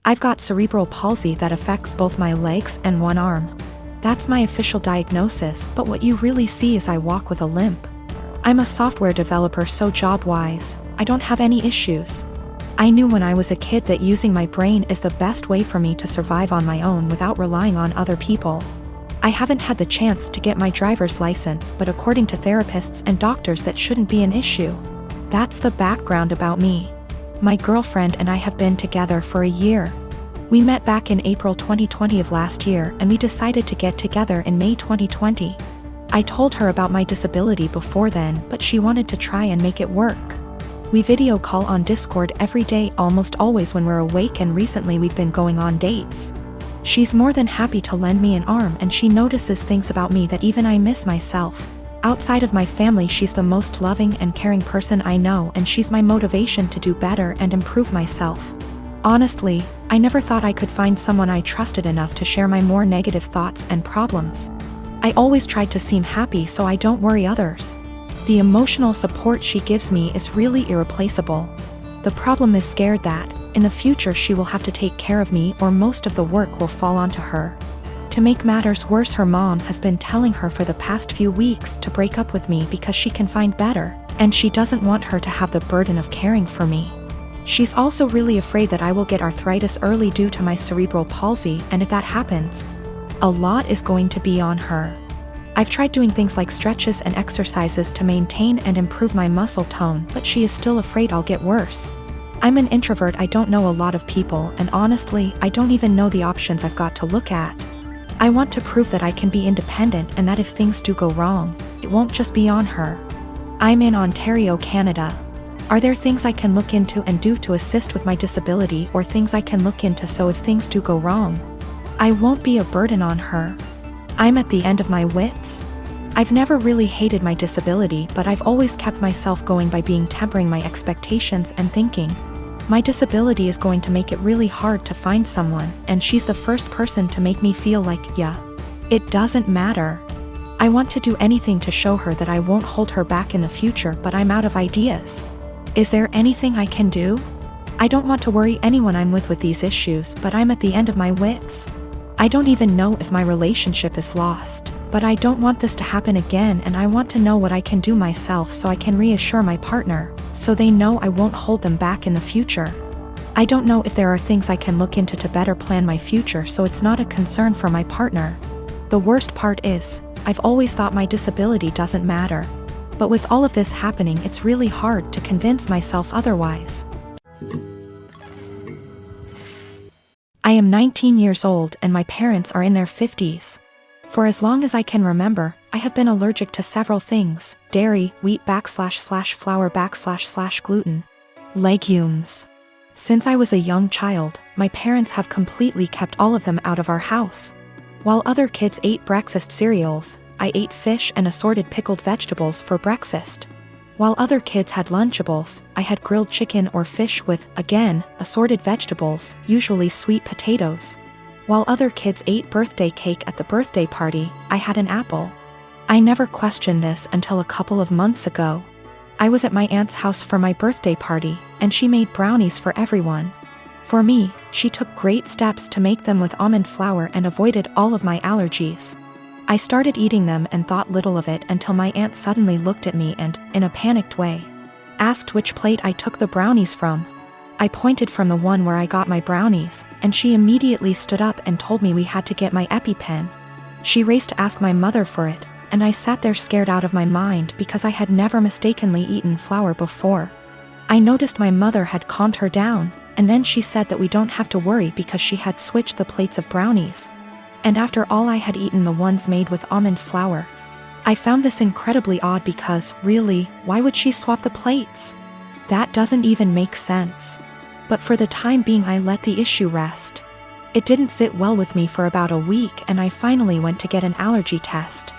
I've got cerebral palsy that affects both my legs and one arm. That's my official diagnosis, but what you really see is I walk with a limp. I'm a software developer, so job-wise, I don't have any issues. I knew when I was a kid that using my brain is the best way for me to survive on my own without relying on other people. I haven't had the chance to get my driver's license, but according to therapists and doctors that shouldn't be an issue. That's the background about me. My girlfriend and I have been together for a year. We met back in April 2020 of last year, and we decided to get together in May 2020. I told her about my disability before then, but she wanted to try and make it work. We video call on Discord every day, almost always when we're awake, and recently we've been going on dates. She's more than happy to lend me an arm, and she notices things about me that even I miss myself. Outside of my family, she's the most loving and caring person I know, and she's my motivation to do better and improve myself. Honestly, I never thought I could find someone I trusted enough to share my more negative thoughts and problems. I always tried to seem happy so I don't worry others. The emotional support she gives me is really irreplaceable. The problem is scared that, in the future, she will have to take care of me, or most of the work will fall onto her. To make matters worse, her mom has been telling her for the past few weeks to break up with me because she can find better, and she doesn't want her to have the burden of caring for me. She's also really afraid that I will get arthritis early due to my cerebral palsy, and if that happens, a lot is going to be on her. I've tried doing things like stretches and exercises to maintain and improve my muscle tone, but she is still afraid I'll get worse. I'm an introvert, I don't know a lot of people, and honestly, I don't even know the options I've got to look at. I want to prove that I can be independent and that if things do go wrong, it won't just be on her. I'm in Ontario, Canada. Are there things I can look into and do to assist with my disability, or things I can look into so if things do go wrong, I won't be a burden on her? I'm at the end of my wits. I've never really hated my disability, but I've always kept myself going by tempering my expectations and thinking, my disability is going to make it really hard to find someone, and she's the first person to make me feel like, yeah, it doesn't matter. I want to do anything to show her that I won't hold her back in the future, but I'm out of ideas. Is there anything I can do? I don't want to worry anyone I'm with these issues, but I'm at the end of my wits. I don't even know if my relationship is lost, but I don't want this to happen again, and I want to know what I can do myself so I can reassure my partner, so they know I won't hold them back in the future. I don't know if there are things I can look into to better plan my future so it's not a concern for my partner. The worst part is, I've always thought my disability doesn't matter. But with all of this happening, it's really hard to convince myself otherwise. I am 19 years old and my parents are in their 50s. For as long as I can remember, I have been allergic to several things: dairy, wheat/flour/gluten, legumes. Since I was a young child, my parents have completely kept all of them out of our house. While other kids ate breakfast cereals, I ate fish and assorted pickled vegetables for breakfast. While other kids had Lunchables, I had grilled chicken or fish with, again, assorted vegetables, usually sweet potatoes. While other kids ate birthday cake at the birthday party, I had an apple. I never questioned this until a couple of months ago. I was at my aunt's house for my birthday party, and she made brownies for everyone. For me, she took great steps to make them with almond flour and avoided all of my allergies. I started eating them and thought little of it until my aunt suddenly looked at me and, in a panicked way, asked which plate I took the brownies from. I pointed from the one where I got my brownies, and she immediately stood up and told me we had to get my EpiPen. She raced to ask my mother for it, and I sat there scared out of my mind because I had never mistakenly eaten flour before. I noticed my mother had calmed her down, and then she said that we don't have to worry because she had switched the plates of brownies. And after all, I had eaten the ones made with almond flour. I found this incredibly odd because, really, why would she swap the plates? That doesn't even make sense. But for the time being, I let the issue rest. It didn't sit well with me for about a week, and I finally went to get an allergy test.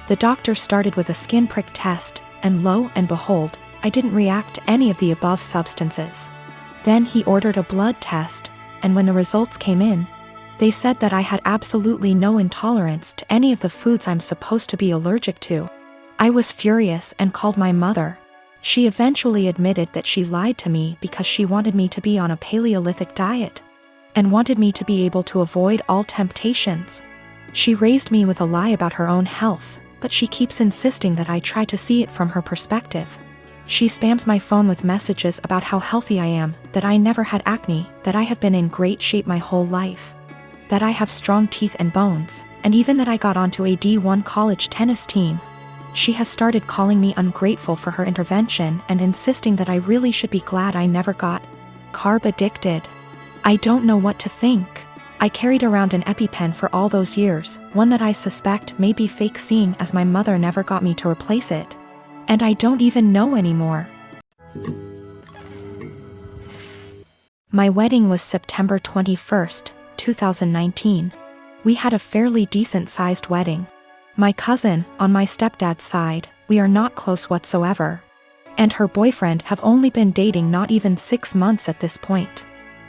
The doctor started with a skin prick test, and lo and behold, I didn't react to any of the above substances. Then he ordered a blood test, and when the results came in, they said that I had absolutely no intolerance to any of the foods I'm supposed to be allergic to. I was furious and called my mother. She eventually admitted that she lied to me because she wanted me to be on a Paleolithic diet. and wanted me to be able to avoid all temptations. She raised me with a lie about her own health, but she keeps insisting that I try to see it from her perspective. She spams my phone with messages about how healthy I am, that I never had acne, that I have been in great shape my whole life, that I have strong teeth and bones, and even that I got onto a D1 college tennis team. She has started calling me ungrateful for her intervention and insisting that I really should be glad I never got carb addicted. I don't know what to think. I carried around an EpiPen for all those years, one that I suspect may be fake seeing as my mother never got me to replace it. And I don't even know anymore. My wedding was September 21st, 2019. We had a fairly decent-sized wedding. My cousin, on my stepdad's side, we are not close whatsoever, and her boyfriend have only been dating not even 6 months at this point.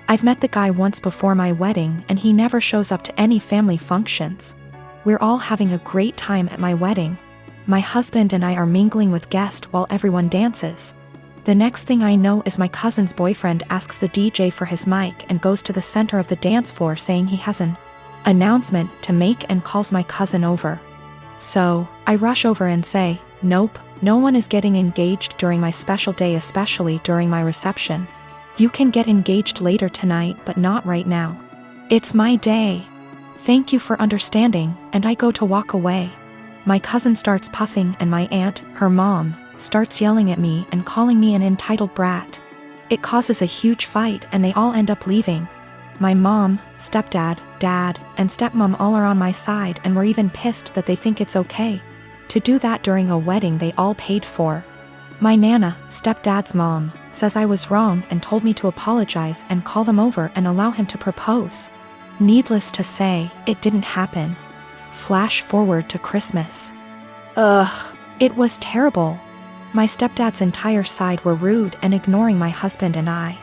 I've met the guy once before my wedding and he never shows up to any family functions. We're all having a great time at my wedding. My husband and I are mingling with guests while everyone dances. The next thing I know is my cousin's boyfriend asks the DJ for his mic and goes to the center of the dance floor saying he has an announcement to make and calls my cousin over. So, I rush over and say, "Nope, no one is getting engaged during my special day, especially during my reception. You can get engaged later tonight, but not right now. It's my day. Thank you for understanding," and I go to walk away. My cousin starts puffing and my aunt, her mom, starts yelling at me and calling me an entitled brat. It causes a huge fight and they all end up leaving. My mom, stepdad, dad, and stepmom all are on my side and were even pissed that they think it's okay to do that during a wedding they all paid for. My nana, stepdad's mom, says I was wrong and told me to apologize and call them over and allow him to propose. Needless to say, it didn't happen. Flash forward to Christmas. It was terrible. My stepdad's entire side were rude and ignoring my husband and I.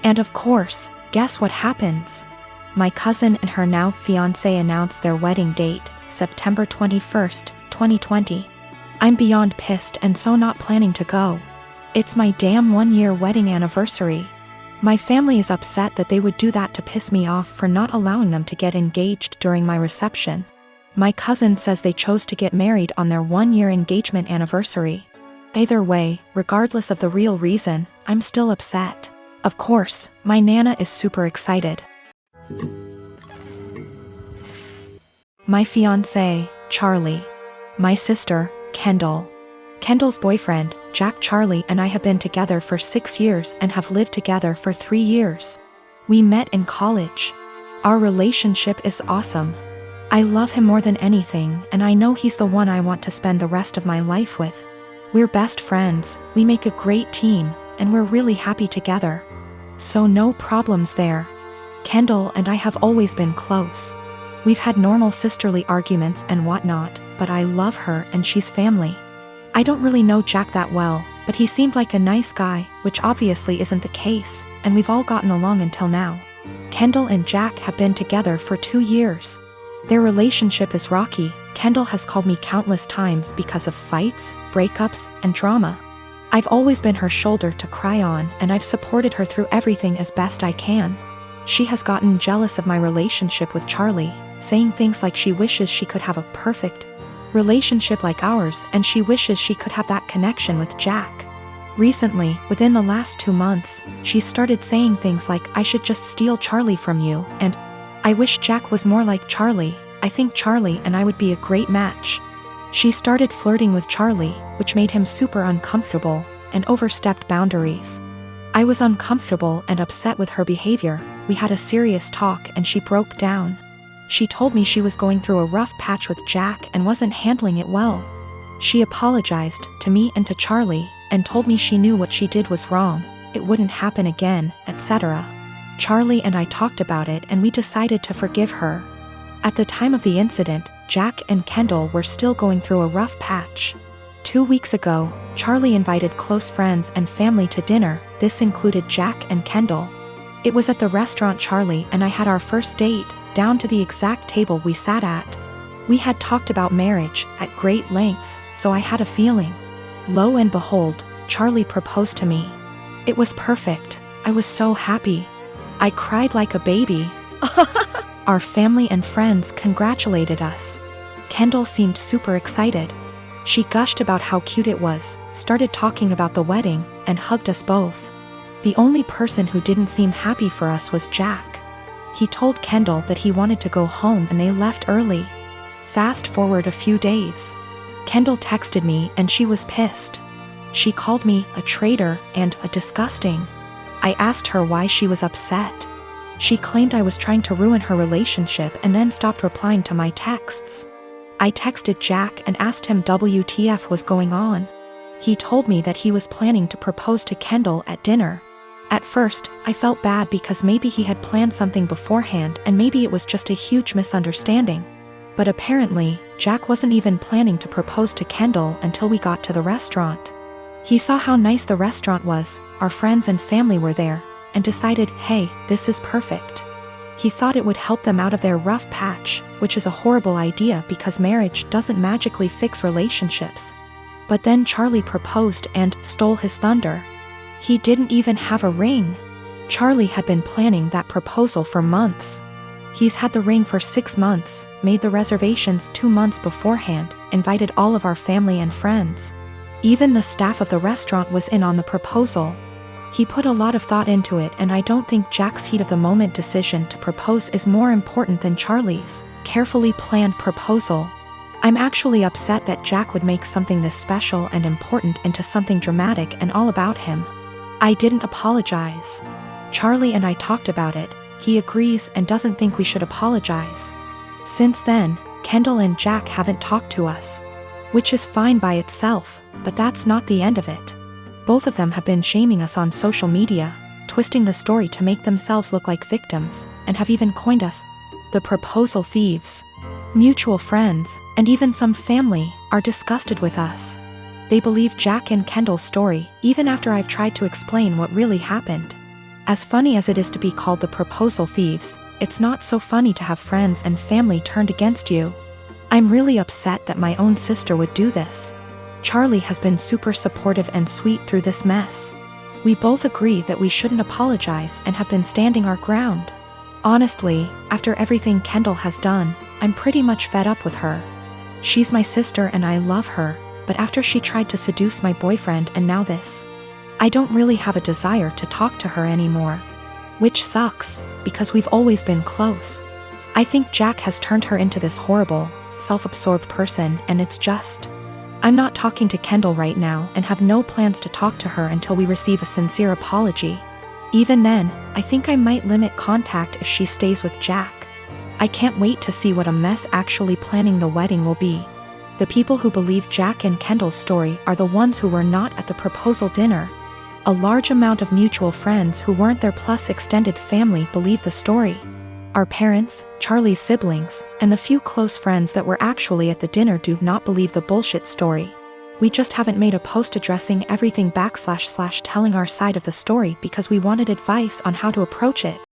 And of course, guess what happens? My cousin and her now fiancé announced their wedding date, September 21st, 2020. I'm beyond pissed and so not planning to go. It's my damn 1-year wedding anniversary. My family is upset that they would do that to piss me off for not allowing them to get engaged during my reception. My cousin says they chose to get married on their 1-year engagement anniversary. Either way, regardless of the real reason, I'm still upset. Of course, my nana is super excited. My fiancé, Charlie. My sister, Kendall. Kendall's boyfriend, Jack. Charlie and I have been together for 6 years and have lived together for 3 years. We met in college. Our relationship is awesome. I love him more than anything and I know he's the one I want to spend the rest of my life with. We're best friends, we make a great team, and we're really happy together. So no problems there. Kendall and I have always been close. We've had normal sisterly arguments and whatnot, but I love her and she's family. I don't really know Jack that well, but he seemed like a nice guy, which obviously isn't the case, and we've all gotten along until now. Kendall and Jack have been together for 2 years. Their relationship is rocky. Kendall has called me countless times because of fights, breakups, and drama. I've always been her shoulder to cry on and I've supported her through everything as best I can. She has gotten jealous of my relationship with Charlie, saying things like she wishes she could have a perfect relationship like ours and she wishes she could have that connection with Jack. Recently, within the last 2 months, she started saying things like I should just steal Charlie from you and I wish Jack was more like Charlie. I think Charlie and I would be a great match. She started flirting with Charlie, which made him super uncomfortable, and overstepped boundaries. I was uncomfortable and upset with her behavior. We had a serious talk and she broke down. She told me she was going through a rough patch with Jack and wasn't handling it well. She apologized to me and to Charlie, and told me she knew what she did was wrong, it wouldn't happen again, etc. Charlie and I talked about it and we decided to forgive her. At the time of the incident, Jack and Kendall were still going through a rough patch. 2 weeks ago, Charlie invited close friends and family to dinner. This included Jack and Kendall. It was at the restaurant Charlie and I had our first date, down to the exact table we sat at. We had talked about marriage at great length, so I had a feeling. Lo and behold, Charlie proposed to me. It was perfect. I was so happy. I cried like a baby. Our family and friends congratulated us. Kendall seemed super excited. She gushed about how cute it was, started talking about the wedding, and hugged us both. The only person who didn't seem happy for us was Jack. He told Kendall that he wanted to go home and they left early. Fast forward a few days. Kendall texted me and she was pissed. She called me a traitor and a disgusting. I asked her why she was upset. She claimed I was trying to ruin her relationship and then stopped replying to my texts. I texted Jack and asked him WTF was going on. He told me that he was planning to propose to Kendall at dinner. At first, I felt bad because maybe he had planned something beforehand and maybe it was just a huge misunderstanding. But apparently, Jack wasn't even planning to propose to Kendall until we got to the restaurant. He saw how nice the restaurant was, our friends and family were there, and decided, hey, this is perfect. He thought it would help them out of their rough patch, which is a horrible idea because marriage doesn't magically fix relationships. But then Charlie proposed and stole his thunder. He didn't even have a ring. Charlie had been planning that proposal for months. He's had the ring for 6 months, made the reservations 2 months beforehand, invited all of our family and friends. Even the staff of the restaurant was in on the proposal. He put a lot of thought into it, and I don't think Jack's heat of the moment decision to propose is more important than Charlie's carefully planned proposal. I'm actually upset that Jack would make something this special and important into something dramatic and all about him. I didn't apologize. Charlie and I talked about it. He agrees and doesn't think we should apologize. Since then, Kendall and Jack haven't talked to us. Which is fine by itself, but that's not the end of it. Both of them have been shaming us on social media, twisting the story to make themselves look like victims, and have even coined us the proposal thieves. Mutual friends, and even some family, are disgusted with us. They believe Jack and Kendall's story, even after I've tried to explain what really happened. As funny as it is to be called the proposal thieves, it's not so funny to have friends and family turned against you. I'm really upset that my own sister would do this. Charlie has been super supportive and sweet through this mess. We both agree that we shouldn't apologize and have been standing our ground. Honestly, after everything Kendall has done, I'm pretty much fed up with her. She's my sister and I love her, but after she tried to seduce my boyfriend and now this, I don't really have a desire to talk to her anymore. Which sucks, because we've always been close. I think Jack has turned her into this horrible, self-absorbed person, and it's just... I'm not talking to Kendall right now and have no plans to talk to her until we receive a sincere apology. Even then, I think I might limit contact if she stays with Jack. I can't wait to see what a mess actually planning the wedding will be. The people who believe Jack and Kendall's story are the ones who were not at the proposal dinner. A large amount of mutual friends who weren't there plus extended family believe the story. Our parents, Charlie's siblings, and the few close friends that were actually at the dinner do not believe the bullshit story. We just haven't made a post addressing everything / telling our side of the story because we wanted advice on how to approach it.